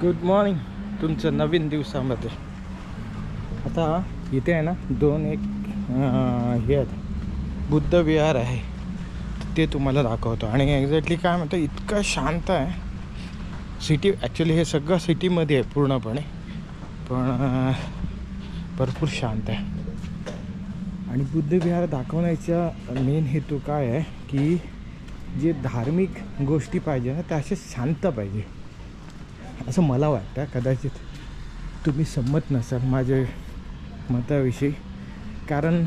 Good morning तुमचं नवीन दिवसामध्ये. आता इथे आहे ना हे आहेत, बुद्ध विहार आहे, ते तुम्हाला दाखवतो. आणि एक्झॅक्टली काय म्हणतं, इतकं शांत आहे सिटी. ॲक्च्युली हे सगळं सिटीमध्ये आहे पूर्णपणे, पण भरपूर शांत आहे. आणि बुद्ध विहार दाखवण्याचा मेन हेतू काय आहे की जे धार्मिक गोष्टी पाहिजे ना त्या अशा शांत पाहिजे असं मला वाटतं. कदाचित तुम्ही संमत नसाल माझ्या मताविषयी, कारण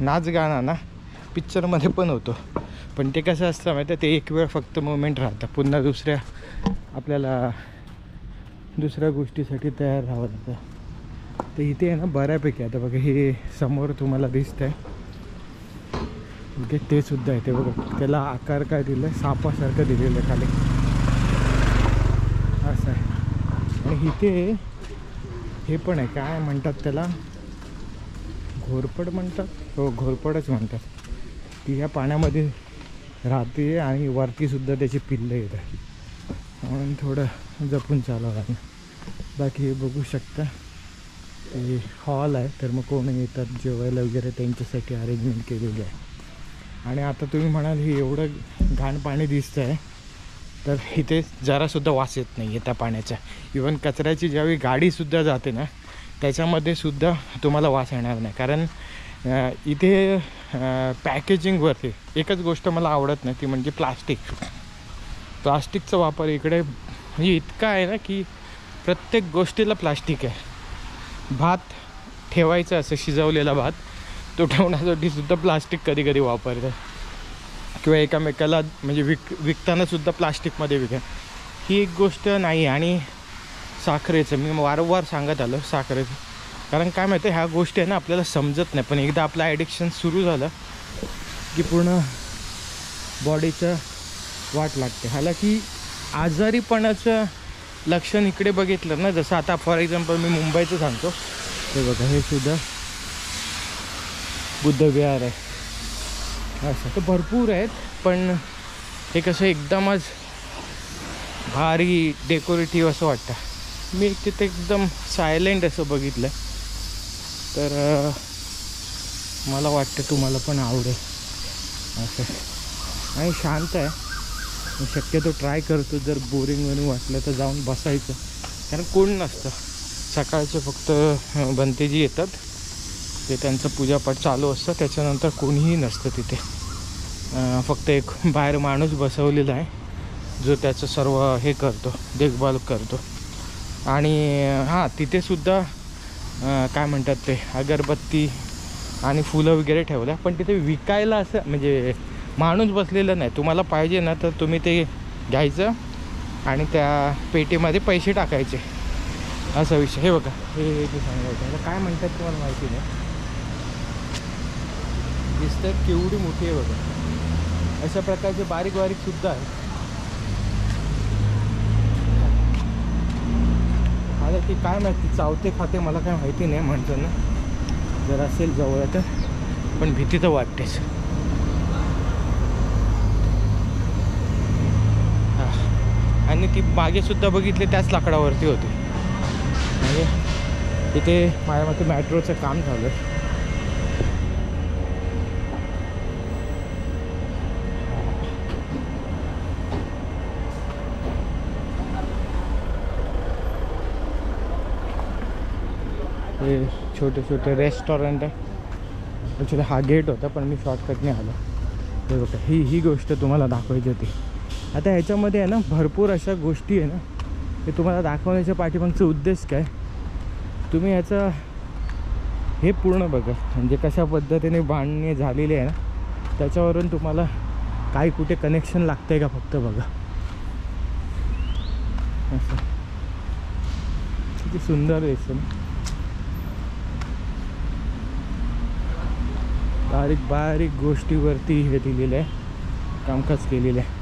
नाच गाणं ना पिक्चरमध्ये पण होतो, पण ते कसं असतं माहिती आहे, ते एक वेळ फक्त मोमेंट राहतं, पुन्हा आपल्याला दुसऱ्या गोष्टीसाठी तयार राहावं लागतं. तर इथे आहे ना बऱ्यापैकी. आता बघा हे समोर तुम्हाला दिसतं आहे ओके, ते सुद्धा आहे. ते बघा त्याला आकार काय दिलं आहे, सापासारखं दिलेलं आहे खाली, असं आहे. आणि इथे हे पण आहे, काय म्हणतात त्याला, घोरपड म्हणतात, हो घोरपडच म्हणतात. ती या पाण्यामध्ये राहते आणि वरतीसुद्धा त्याची पिल्लं येतात, म्हणून थोडं जपून चालावं लागेल. बाकी हे बघू शकता ते हॉल आहे, तर मग कोण येतात जेवायला वगैरे त्यांच्यासाठी अरेंजमेंट केलेली आहे. आणि आता तुम्ही म्हणाल हे एवढं घाण पाणी दिसतं आहे, तर इथे जरासुद्धा वास येत नाही आहे त्या पाण्याचा. इवन कचऱ्याची ज्यावेळी गाडीसुद्धा जाते ना त्याच्यामध्ये सुद्धा तुम्हाला वास येणार नाही, कारण इथे पॅकेजिंगवरती एकच गोष्ट मला आवडत नाही, ती म्हणजे प्लास्टिकचा वापर इकडे म्हणजे इतका आहे ना की प्रत्येक गोष्टीला प्लास्टिक आहे. भात ठेवायचा असं शिजवलेला भात, तो ठेवण्यासाठी सुद्धा प्लास्टिक कधी कधी वापरतात, किंवा एकामेकाला म्हणजे विकतानासुद्धा प्लास्टिकमध्ये ही एक गोष्ट नाही. आणि साखरेचं मी वारंवार सांगत आलो, साखरेचं, कारण काय माहिती आहे ह्या गोष्टी आहे ना आपल्याला समजत नाही, पण एकदा आपलं ॲडिक्शन सुरू झालं की पूर्ण बॉडीचं वाट लागते. हालाकी आजारीपणाचं लक्षण इकडे बघितलं ना, जसं आता फॉर एक्झाम्पल मी मुंबईचं सांगतो, हे बघा हे सुद्धा बुद्ध विहार आहे. असं तर भरपूर आहेत, पण हे कसं एकदमच भारी डेकोरेटिव्ह असं वाटतं. मी तिथे एकदम सायलेंट असं बघितलं, तर मला वाटतं तुम्हाला पण आवडेल असं. आणि शांत आहे, मी शक्यतो ट्राय करतो जर बोरिंग वगैरे वाटलं तर जाऊन बसायचं, कारण कोण नसतं. सकाळचं फक्त भंतेजी येतात, ते त्यांचं पूजापाठ चालू असतं, त्याच्यानंतर कोणीही नसतं तिथे. फक्त एक बाहेर माणूस बसवलेला आहे जो त्याचं सर्व हे करतो, देखभाल करतो. आणि हां तिथेसुद्धा काय म्हणतात ते अगरबत्ती आणि फुलं वगैरे ठेवलं, पण तिथे विकायला असं म्हणजे माणूस बसलेला नाही. तुम्हाला पाहिजे ना तर तुम्ही ते घ्यायचं आणि त्या पेटीमध्ये पैसे टाकायचे, असा विषय. हे बघा हे सांगायचं काय म्हणतात तुम्हाला माहिती नाही, दिसतं केवढी मोठी आहे बघा. अशा प्रकारचे बारीक बारीक सुद्धा आहे. आता ती काय माहिती चावते खाते मला काय माहिती नाही, म्हणतो ना जर असेल जवळ तर, पण भीती तर वाटतेच. आणि ती मागेसुद्धा बघितली त्याच लाकडावरती होती, म्हणजे इथे माझ्या मते मेट्रोचं काम झालं. हे छोटे छोटे रेस्टॉरंट आहे. ॲक्च्युली हा गेट होता, पण मी शॉर्टकटने आलो. हे बघा ही गोष्ट तुम्हाला दाखवायची होती. आता ह्याच्यामध्ये आहे ना भरपूर अशा गोष्टी आहे ना, हे तुम्हाला दाखवण्याच्या पाठीमागचा उद्देश काय, तुम्ही ह्याचं हे पूर्ण बघा, म्हणजे कशा पद्धतीने बांधणी झालेली आहे ना, त्याच्यावरून तुम्हाला काही कुठे कनेक्शन लागतं आहे का फक्त बघा. असं किती सुंदर दिसतं ना, बारीक बारीक गोष्टीवरती हे दिलेलं आहे, कामकाज केलेलं आहे.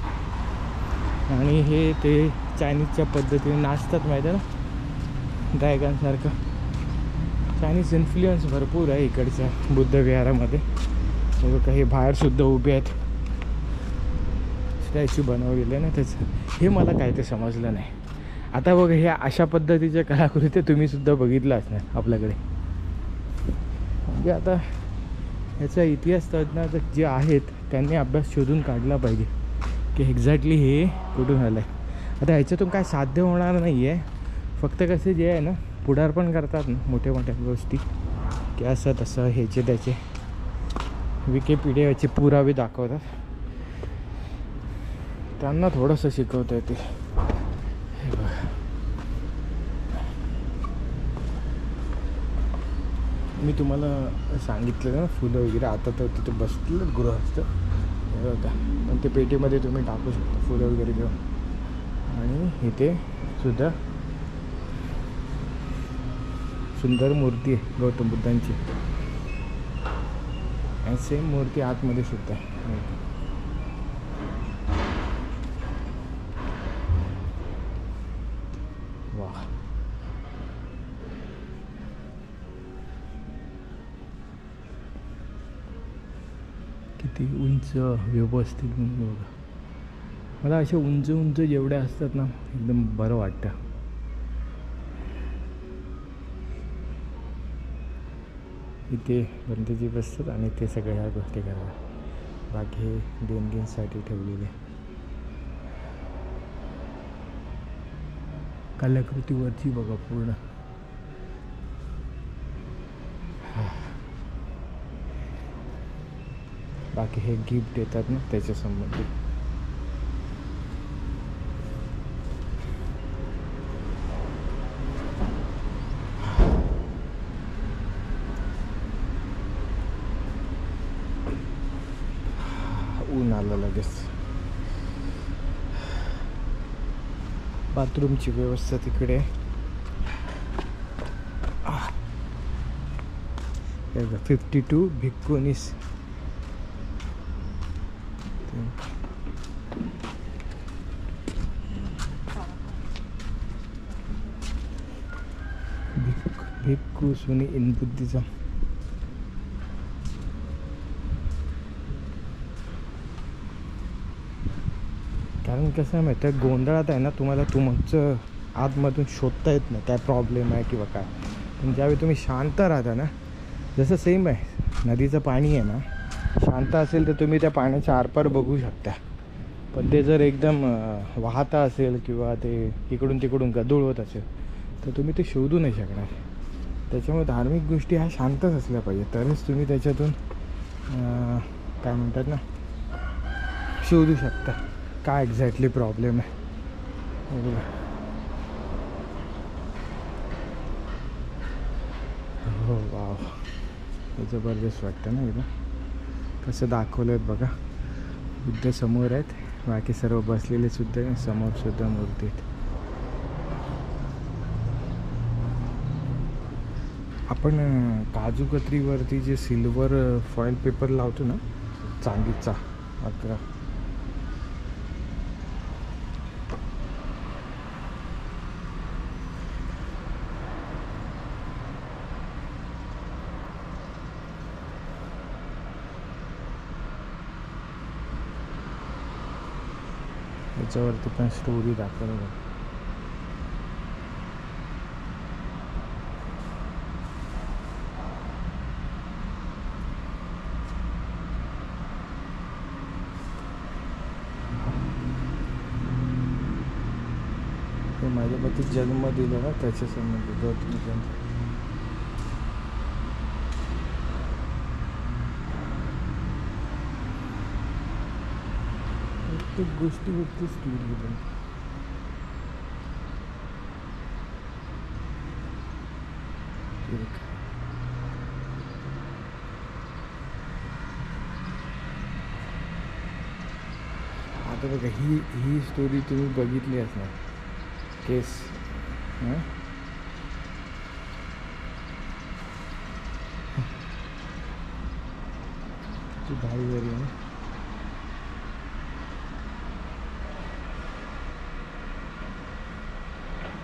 आणि हे ते चायनीजच्या पद्धतीने नाचतात माहिती आहे ना, ड्रॅगनसारखं. चायनीज इन्फ्लुएन्स भरपूर आहे इकडच्या बुद्ध विहारामध्ये. काही बाहेरसुद्धा उभे आहेत, स्टॅच्यू बनवलेलं आहे ना त्याचं, हे मला काय ते समजलं नाही. आता बघा ह्या अशा पद्धतीच्या कलाकृती तुम्हीसुद्धा बघितलं असणार आपल्याकडे. म्हणजे आता ह्याचा इतिहास तज्ञ जे आहेत त्यांनी अभ्यास शोधून काढला पाहिजे की एक्झॅक्टली हे कुठून आलं आहे. आता ह्याच्यातून काय साध्य होणार नाही आहे. फक्त कसे जे आहे ना पुढारपण करतात ना मोठ्या मोठ्या गोष्टी की असं तसं ह्याचे त्याचे विकिपीडियाचे पुरावे दाखवतात. त्यांना थोडंसं शिकवता येते. हे बघा मी तुम्हाला सांगितलं ना फुलं वगैरे. आता तर तिथे बसलेलं गृहस्थ होता पण ते पेटीमध्ये तुम्ही टाकू शकता फुलं वगैरे घेऊन. आणि इथे सुद्धा सुंदर मूर्ती आहे गौतम बुद्धांची. आणि सेम मूर्ती आतमध्ये सुद्धा आहे. वा किती उंच व्यवस्थित बघा. मला असे उंच उंच जेवढे असतात ना एकदम बरं वाटतं. इथे गणपती बसतात आणि ते सगळ्या ह्या गोष्टी करतात. बाकी हे देणगींसाठी ठेवलेले कलाकृतीवरची बघा पूर्ण. बाकी हे गिफ्ट देतात ना त्याच्या संबंधित. ऊन आलं लगेच. बाथरूमची व्यवस्था तिकडे. 52 भिक्खुनीस. भिक्खू सुनी इन बुद्धिझम. कारण कसं आहे माहिती आहे गोंधळात आहे ना तुम्हाला तुमचं आतमधून शोधता येत नाही काय प्रॉब्लेम आहे किंवा काय. पण ज्यावेळी तुम्ही शांत राहता ना जसं सेम आहे नदीचं पाणी आहे ना शांत असेल तर तुम्ही त्या पाण्याच्या आरपार बघू शकता. पण ते जर एकदम वाहता असेल किंवा ते इकडून तिकडून गदूळ होत असेल तर तुम्ही ते शोधू नाही शकणार. त्याच्यामुळे धार्मिक गोष्टी ह्या शांतच असल्या पाहिजे तरच तुम्ही त्याच्यातून काय म्हणतात ना शोधू शकता काय एक्झॅक्टली प्रॉब्लेम आहे. हो वाव हे जबरदस्त वाटतं ना एकदम. कसं दाखवलं आहेत बघा. बुद्ध समोर आहेत बाकी सर्व बसलेले सुद्धा समोर सुद्धा मूर्ती आहेत. आपण काजू कतरीवरती जे सिल्वर फॉईल पेपर लावतो ना चांदीचा 11 याच्यावरती पण स्टोरी दाखवली. माझ्या पती जन्म दिला ना त्याच्या संबंधी गौतम बुद्धांचा. प्रत्येक गोष्टीवरती स्टोरी पण. आता बघा ही स्टोरी तुम्ही बघितली असणार केस ती भारी झाली आहे.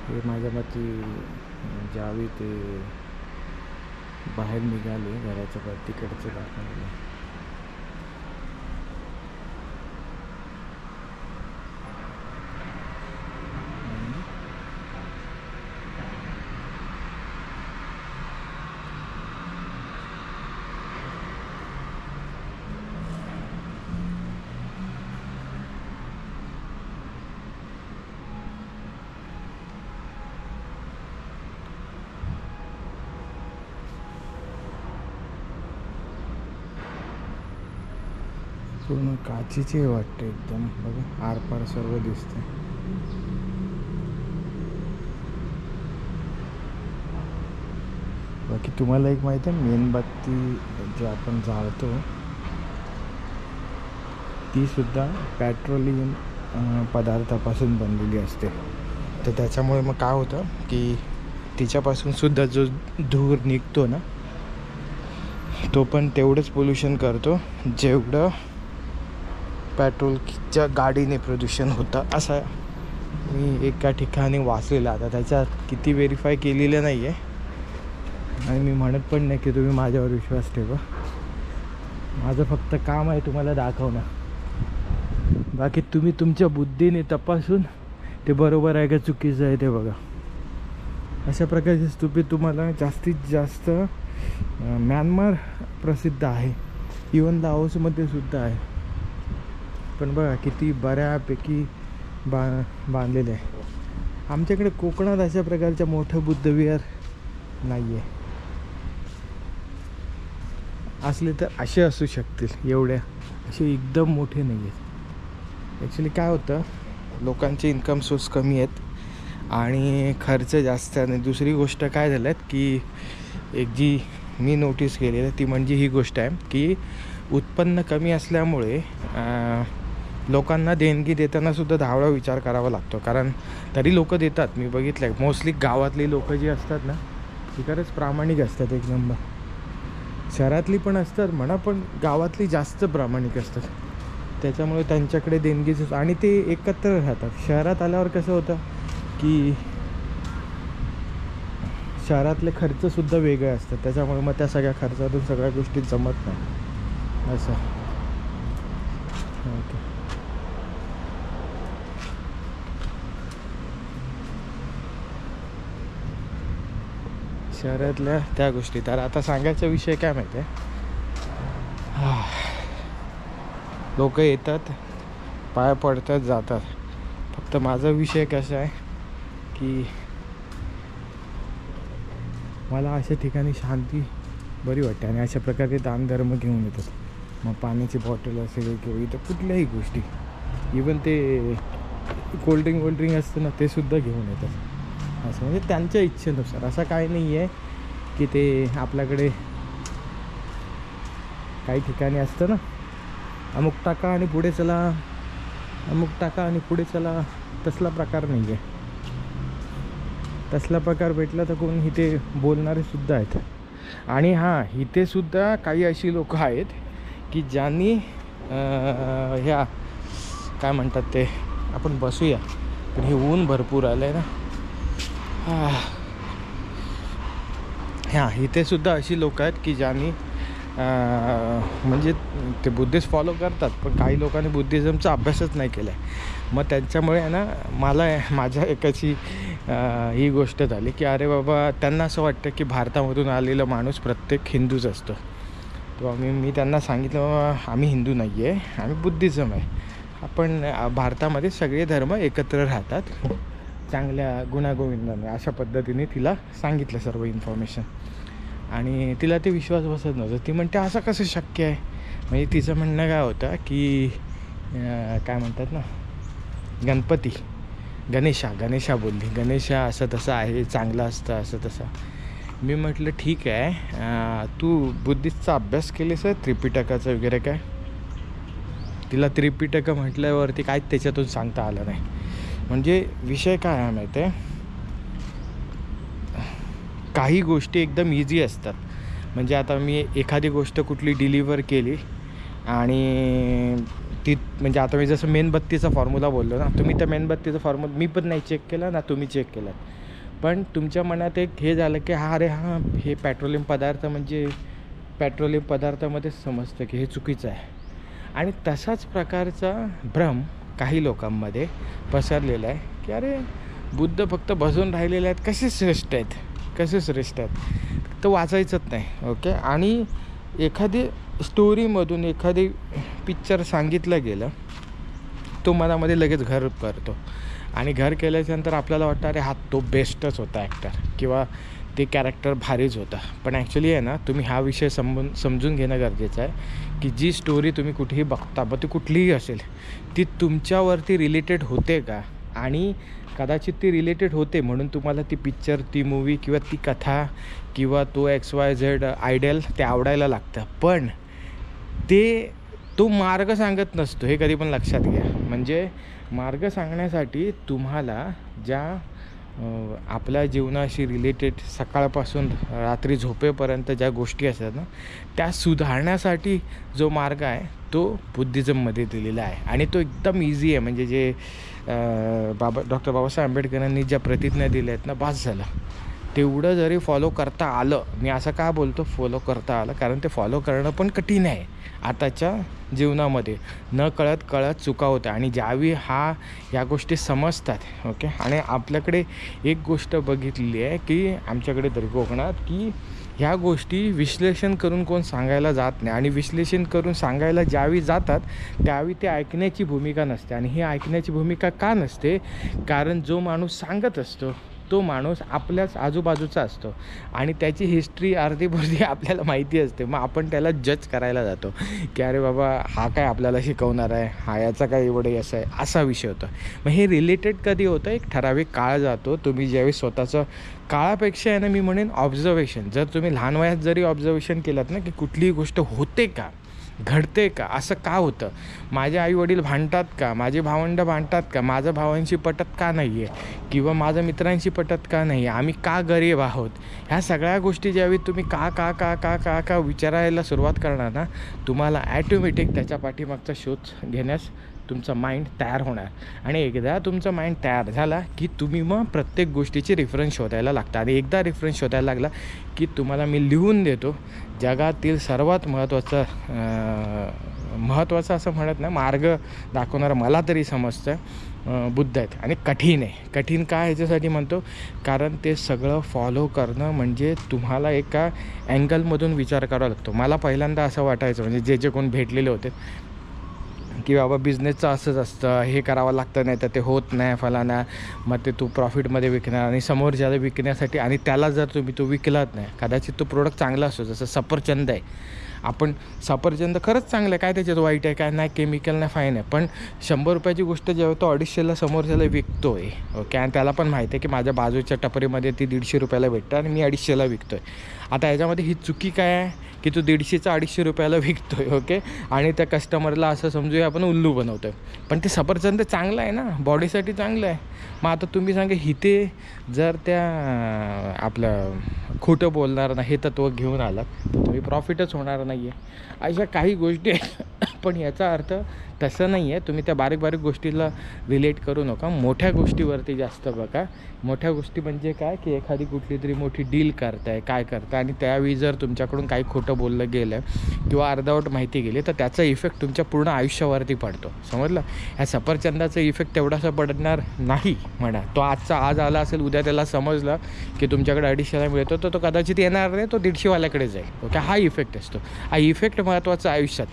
हे माझ्या मते ज्यावेळी ते बाहेर निघाले घराच्या तिकडचं दाखवलं. पूर्ण काचीचे वाटते एकदम, बघा आरपार सर्व दिसते. बाकी तुम्हाला एक माहिती आहे, मेणबत्ती जे आपण जाळतो ती सुद्धा पेट्रोलियम पदार्थापासून बनलेली असते. तर त्याच्यामुळे मग काय होतं की तिच्यापासून सुद्धा जो धूर निघतो ना, तो पण तेवढंच पोल्युशन करतो जेवढं पेट्रोलच्या गाडीने प्रदूषण होतं, असं मी एका ठिकाणी वाचलेलं. आता त्याच्यात किती व्हेरीफाय केलेलं नाही आहे आणि मी म्हणत पण नाही की तुम्ही माझ्यावर विश्वास ठेवा. माझं फक्त काम आहे तुम्हाला दाखवणं. बाकी तुम्ही तुमच्या बुद्धीने तपासून ते बरोबर आहे का चुकीचं आहे ते बघा. अशा प्रकारची स्तूपे तुम्हाला जास्तीत जास्त म्यानमार प्रसिद्ध आहे, इवन लाओसमध्ये सुद्धा आहे. पण बघा किती बऱ्यापैकी बांधलेले आहे. आमच्याकडे कोकणात अशा प्रकारच्या मोठं बुद्धविहार नाही आहे. असले तर असे असू शकतील, एवढ्या असे एकदम मोठे नाही आहेत. ॲक्च्युली काय होतं, लोकांचे इन्कम सोर्स कमी आहेत आणि खर्च जास्त आहे. आणि दुसरी गोष्ट काय झालं आहे की एक जी मी नोटीस केलेली आहे ती म्हणजे ही गोष्ट आहे की उत्पन्न कमी असल्यामुळे लोकांना देणगी देताना सुद्धा 10 वेळा विचार करावा लागतो. कारण तरी लोक देतात, मी बघितलं आहे. मोस्टली गावातली लोक जी असतात ना ती खरंच प्रामाणिक असतात, एक नंबर. शहरातली पण असतात म्हणा, पण गावातली जास्त प्रामाणिक असतात. त्याच्यामुळे त्यांच्याकडे देणगीच आणि ते एकत्र राहतात. शहरात आल्यावर कसं होतं की शहरातले खर्चसुद्धा वेगळे असतात, त्याच्यामुळे मग त्या सगळ्या खर्चातून सगळ्या गोष्टी जमत नाही असं. ओके, शहरातल्या त्या गोष्टी. तर आता सांगायचा विषय काय माहिती आहे, लोक येतात, पाय पडतात, जातात. फक्त माझा विषय कसा आहे की मला अशा ठिकाणी शांती बरी वाटते आणि अशा प्रकारे दानधर्म घेऊन येतात. मग पाण्याची बॉटल असेल किंवा इथं कुठल्याही गोष्टी, इवन ते कोल्ड्रिंक असतं ना ते सुद्धा घेऊन येतात. असं म्हणजे त्यांच्या इच्छेनुसार. असं काही नाही आहे की ते आपल्याकडे काही ठिकाणी असतं ना, अमुक टाका आणि पुढे चला, अमुक टाका आणि पुढे चला, तसला प्रकार नाही आहे. तसला प्रकार भेटला तर कोण इथे बोलणारे सुद्धा आहेत. आणि हां, इथे सुद्धा काही अशी लोक आहेत की ज्यांनी ह्या काय म्हणतात ते, आपण बसूया पण हे ऊन भरपूर आलं आहे ना. हां, इथे सुद्धा अशी लोक आहेत की ज्यांनी म्हणजे ते बुद्धिस्ट फॉलो करतात, पण काही लोकांनी बुद्धिझमचा अभ्यासच नाही केला आहे. मग त्यांच्यामुळे आहे ना, मला माझ्या एकाची ही गोष्ट झाली की अरे बाबा, त्यांना असं वाटतं की भारतामधून आलेला माणूस प्रत्येक हिंदूच असतो. तेव्हा मी त्यांना सांगितलं, आम्ही हिंदू नाही आहे, आम्ही बुद्धिझम आहे. आपण भारतामध्ये सगळे धर्म एकत्र राहतात चांगल्या गुणागोविंदाने. अशा पद्धतीने तिला सांगितलं सर्व इन्फॉर्मेशन आणि तिला ते विश्वास बसत नव्हतं. ती म्हणते असं कसं शक्य आहे. म्हणजे तिचं म्हणणं काय होतं की काय म्हणतात ना, गणपती, गणेशा बोलली, गणेशा असं तसं आहे, चांगलं असतं असं तसं. मी म्हटलं ठीक आहे, तू बुद्धिस्टचा अभ्यास केलेस आहे त्रिपिटकाचं वगैरे काय. तिला त्रिपिटक म्हटल्यावरती काहीच त्याच्यातून सांगता आलं नाही. म्हणजे विषय काय आहे माहिती आहे, काही गोष्टी एकदम इझी असतात. म्हणजे आता मी एखादी गोष्ट कुठली डिलिव्हर केली आणि ती म्हणजे आता मी जसं मेणबत्तीचा फॉर्म्युला बोललो ना, तुम्ही त्या मेणबत्तीचा फॉर्म्युला मी पण नाही चेक केला ना तुम्ही चेक केला, पण तुमच्या मनात एक हे झालं की अरे हां, हे पेट्रोलियम पदार्थ म्हणजे पेट्रोलियम पदार्थामध्येच समजतं की हे चुकीचं आहे. आणि तसाच प्रकारचा भ्रम काही लोकांमध्ये पसरलेला आहे की अरे बुद्ध फक्त बसून राहिलेले आहेत, कसे श्रेष्ठ आहेत, तर वाचायचंच नाही. ओके, आणि एखादी स्टोरीमधून एखादी पिक्चर सांगितलं गेलं तो मनामध्ये लगेच घर करतो आणि घर केल्याच्यानंतर आपल्याला वाटतं अरे हा तो बेस्टच होता ॲक्टर किंवा ते कॅरेक्टर भारीच होता. पण ॲक्च्युली आहे ना, तुम्ही हा विषय समजून घेणं गरजेचं आहे की जी स्टोरी तुम्ही कुठेही बघता, ती कुठलीही असेल, ती तुमच्यावरती रिलेटेड होते का? आणि कदाचित ती रिलेटेड होते म्हणून तुम्हाला ती पिक्चर, ती मूवी किंवा ती कथा किंवा तो XYZ आयडियल ते आवडायला लागतं. पण तो मार्ग सांगत नसतो, हे कधी पण लक्षात घ्या. म्हणजे मार्ग सांगण्यासाठी तुम्हाला ज्या आपल्या जीवनाशी रिलेटेड सकाळपासून रात्री झोपेपर्यंत ज्या गोष्टी असतात ना, त्या सुधारण्यासाठी जो मार्ग आहे तो बुद्धिझममध्ये दिलेला आहे. आणि तो एकदम इझी आहे. म्हणजे जे डॉक्टर बाबासाहेब आंबेडकरांनी ज्या प्रतिज्ञा दिल्या आहेत ना, बास झालं. तेवढं जरी फॉलो करता आलं, मी असं का बोलतो फॉलो करता आलं, कारण ते फॉलो करणं पण कठीण आहे आताच्या जीवनामध्ये. न कळत चुका होत्या. आणि ज्यावेळी ह्या गोष्टी समजतात, ओके. आणि आपल्याकडे एक गोष्ट बघितलेली आहे की आमच्याकडे तरी कोकणात, की ह्या गोष्टी विश्लेषण करून कोण सांगायला जात नाही. आणि विश्लेषण करून सांगायला ज्यावेळी जातात त्यावेळी ते ऐकण्याची भूमिका नसते. आणि ही ऐकण्याची भूमिका का नसते? कारण जो माणूस सांगत असतो तो माणूस आपल्याच आजूबाजूचा असतो आणि त्याची हिस्ट्री अर्धी आपल्याला माहिती असते. मग आपण त्याला जज करायला जातो की अरे बाबा हा काय आपल्याला शिकवणार आहे, हा याचा काय एवढं असं आहे, असा विषय होता. मग हे रिलेटेड कधी होतं? एक ठराविक काळ जातो. तुम्ही ज्यावेळी स्वतःचं काळापेक्षा आहे ना, मी म्हणेन ऑब्झर्वेशन, जर तुम्ही लहान वयात जरी ऑब्झर्वेशन केलात ना की कुठलीही गोष्ट होते का, घडते का, असं का होतं, माझे आईवडील भांडतात का, माझे भावंड भांडतात का, माझं भावांशी पटत का नाही आहे, किंवा माझं मित्रांशी पटत का नाही आहे, आम्ही का गरीब आहोत, ह्या सगळ्या गोष्टी ज्यावेळी तुम्ही का विचारायला सुरुवात करणार ना, तुम्हाला ॲटोमॅटिक त्याच्या पाठीमागचा शोध घेण्यास तुमचा माइंड तयार होणार. आणि एकदा तुमचा माइंड तयार झाला की तुम्ही मग प्रत्येक गोष्टीची रेफरन्स शोधायला लागता. आणि एकदा रेफरन्स शोधायला लागला की तुम्हाला मी लिहून देतो जगातील सर्वात महत्त्वाचं असं म्हणत नाही, मार्ग दाखवणारा मला तरी समजतं बुद्ध आहेत. आणि कठीण आहे. कठीण काय ह्याच्यासाठी म्हणतो? कारण ते सगळं फॉलो करणं म्हणजे तुम्हाला एका अँगलमधून विचार करावा लागतो. मला पहिल्यांदा असं वाटायचं, म्हणजे जे कोण भेटलेले होते की बाबा बिझनेसचं असंच असतं, हे करावं लागतं, नाही तर ते होत नाही फलाना, मग ते तू प्रॉफिटमध्ये विकणार आणि समोरच्याला विकण्यासाठी, आणि त्याला जर तुम्ही तो विकलात नाही, कदाचित तो प्रोडक्ट चांगला असतो. जसं सफरचंद आहे, आपण सफरचंद खरंच चांगलं आहे, काय त्याच्यात वाईट आहे, काय नाही, केमिकल नाही, फाईन आहे. पण 100 रुपयाची गोष्ट जेव्हा तो 250ला समोरच्याला विकतो आहे, ओके, आणि त्याला पण माहिती आहे की माझ्या बाजूच्या टपरीमध्ये ती 150 रुपयाला भेटतं आणि मी 250ला विकतो आहे. आता याच्यामध्ये ही चुकी काय आहे की तो 150चा 250 रुपयाला विकतो आहे, ओके, आणि त्या कस्टमरला असं समजूया आपण उल्लू बनवतो आहे. पण ते सफरचंद चांगलं आहे ना, बॉडीसाठी चांगलं आहे. मग आता तुम्ही सांगा, इथे जर त्या आपलं खोटं बोलणार नाही हे तत्त्व घेऊन आलात तर तुम्ही प्रॉफिटच होणार नाही आहे. अशा काही गोष्टी आहेत. पण याचा अर्थ तसं नाही आहे. तुम्ही त्या बारीक गोष्टीला रिलेट करू नका, मोठ्या गोष्टीवरती जास्त बघा. मोठ्या गोष्टी म्हणजे काय की एखादी कुठली तरी मोठी डील करताय, काय करताय, आणि त्यावेळी जर तुमच्याकडून काही खोटं बोललं गेलं किंवा अर्धवट माहिती गेली तर त्याचा इफेक्ट तुमच्या पूर्ण आयुष्यावरती पडतो. समजलं? ह्या सफरचंदाचा इफेक्ट तेवढासा पडणार नाही म्हणा. तो आज आला असेल, उद्या त्याला समजलं की तुमच्याकडे 250ला मिळतो तर तो कदाचित येणार नाही, तो 150वाल्याकडे जाईल, ओके. हा इफेक्ट असतो. हा इफेक्ट महत्त्वाचा आयुष्यात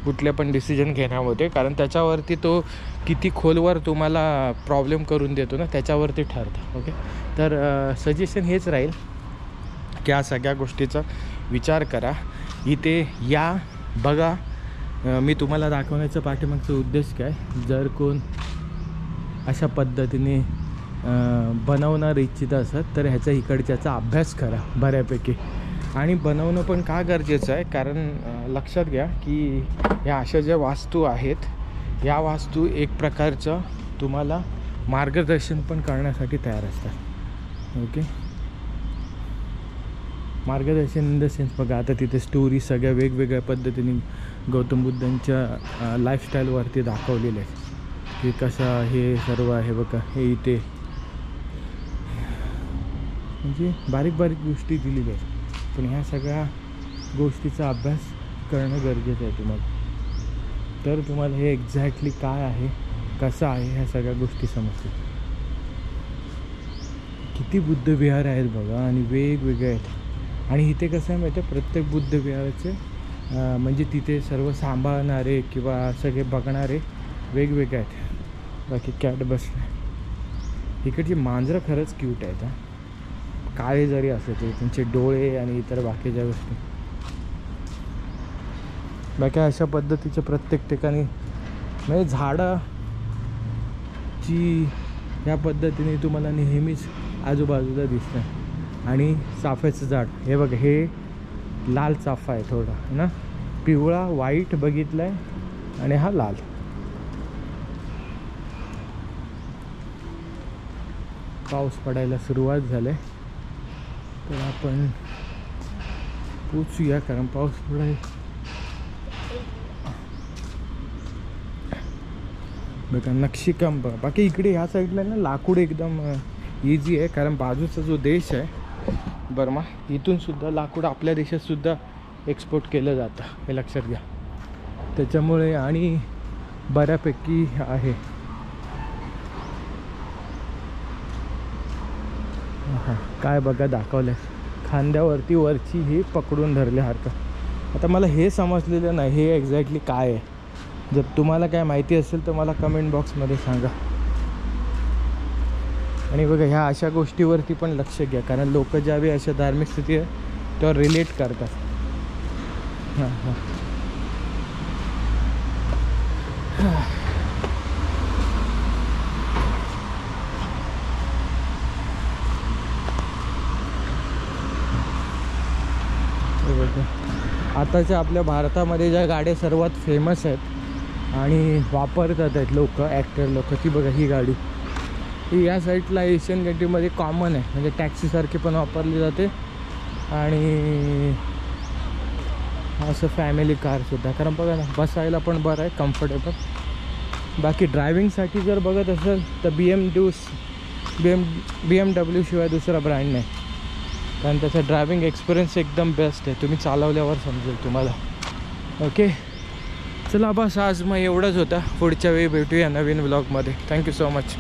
कुठले पण डिसिजन घेण्यामध्ये, कारण त्याच्यावरती तो किती खोलवर तुम्हाला प्रॉब्लेम करून देतो ना, त्याच्यावरती ठरतं, ओके. तर सजेशन हेच राहील की या सगळ्या गोष्टीचा विचार करा. इथे या, बघा. मी तुम्हाला दाखवण्याचा पाठीमागचा उद्देश काय, जर कोण अशा पद्धतीने बनवणार इच्छित असत तर ह्याचा इकडच्याचा अभ्यास करा बऱ्यापैकी. आणि बनवणं पण का गरजेचं आहे, कारण लक्षात घ्या की या अशा ज्या वास्तू आहेत, या वास्तू एक प्रकारचं तुम्हाला मार्गदर्शन पण करण्यासाठी तयार असतात, ओके. मार्गदर्शन इन द सेन्स, बघा आता तिथे स्टोरी सगळ्या वेगवेगळ्या पद्धतीने गौतम बुद्धांच्या लाईफस्टाईलवरती दाखवलेले आहेत की कसं हे सर्व आहे. बघा हे इथे म्हणजे बारीक गोष्टी दिलेल्या आहेत. पण ह्या सगळ्या गोष्टीचा अभ्यास करणं गरजेचं आहे तुम्हाला. तर तुम्हाला हे एक्झॅक्टली काय आहे, कसं आहे, ह्या सगळ्या गोष्टी समजतील. किती बुद्ध विहार आहेत बघा, आणि वेगवेगळे आहेत. आणि इथे कसं आहे माहिती आहे, प्रत्येक बुद्ध विहाराचे म्हणजे तिथे सर्व सांभाळणारे किंवा सगळे बघणारे वेगवेगळे आहेत. बाकी कॅट बसले. इकडची मांजरं खरंच क्यूट आहेत. काळे जरी असले तरी त्यांचे डोळे आणि इतर बाकीच्या गोष्टी. बाकी अशा पद्धतीचे प्रत्येक ठिकाणी म्हणजे झाडं जी या पद्धतीने तुम्हाला नेहमीच आजूबाजूला दिसतं. आणि चाफ्याचं झाड हे बघा, हे लाल चाफा आहे थोडा ना, पिवळा व्हाईट बघितला आहे आणि हा लाल. पाऊस पडायला सुरुवात झाली, तर आपण पोचूया कारण पाऊस पडाय. बघा नक्षीकाम बघा. बाकी इकडे ह्या साईडला ना लाकूड एकदम इझी आहे, कारण बाजूचा जो देश आहे बर्मा, इथून सुद्धा लाकूड आपल्या देशात सुद्धा एक्सपोर्ट केलं जातं, हे लक्षात घ्या. त्याच्यामुळे आणि बऱ्यापैकी आहे. हां काय बघा दाखवलं खांद्यावरती वरची ही पकडून धरल्यासारखं. आता मला हे समजलेलं नाही हे एक्झॅक्टली काय आहे. जर तुम्हाला काय माहिती असेल तर मला कमेंट बॉक्समध्ये सांगा. आणि बघा ह्या अशा गोष्टीवरती पण लक्ष घ्या, कारण लोक ज्यावेळी अशा धार्मिक स्थिती आहे त्यावर रिलेट करतात. हां हां आताच्या आपल्या भारतामध्ये ज्या गाड्या सर्वात फेमस आहेत आणि वापरतात आहेत लोक, ॲक्टर लोक, ती बघा ही गाडी, ही या साईडला एशियन कंट्रीमध्ये कॉमन आहे. म्हणजे टॅक्सीसारखी पण वापरली जाते आणि असं फॅमिली कारसुद्धा. कारण बघा ना बसायला पण बरं आहे, कम्फर्टेबल. बाकी ड्रायविंगसाठी जर बघत असेल तर BMW शिवाय दुसरा ब्रँड नाही, कारण त्याचा ड्रायविंग एक्सपिरियन्स एकदम बेस्ट आहे. तुम्ही चालवल्यावर समजेल तुम्हाला. ओके चला बस आज मग एवढंच होतं. पुढच्या वेळी भेटूया नवीन व्लॉगमध्ये. Thank you so much.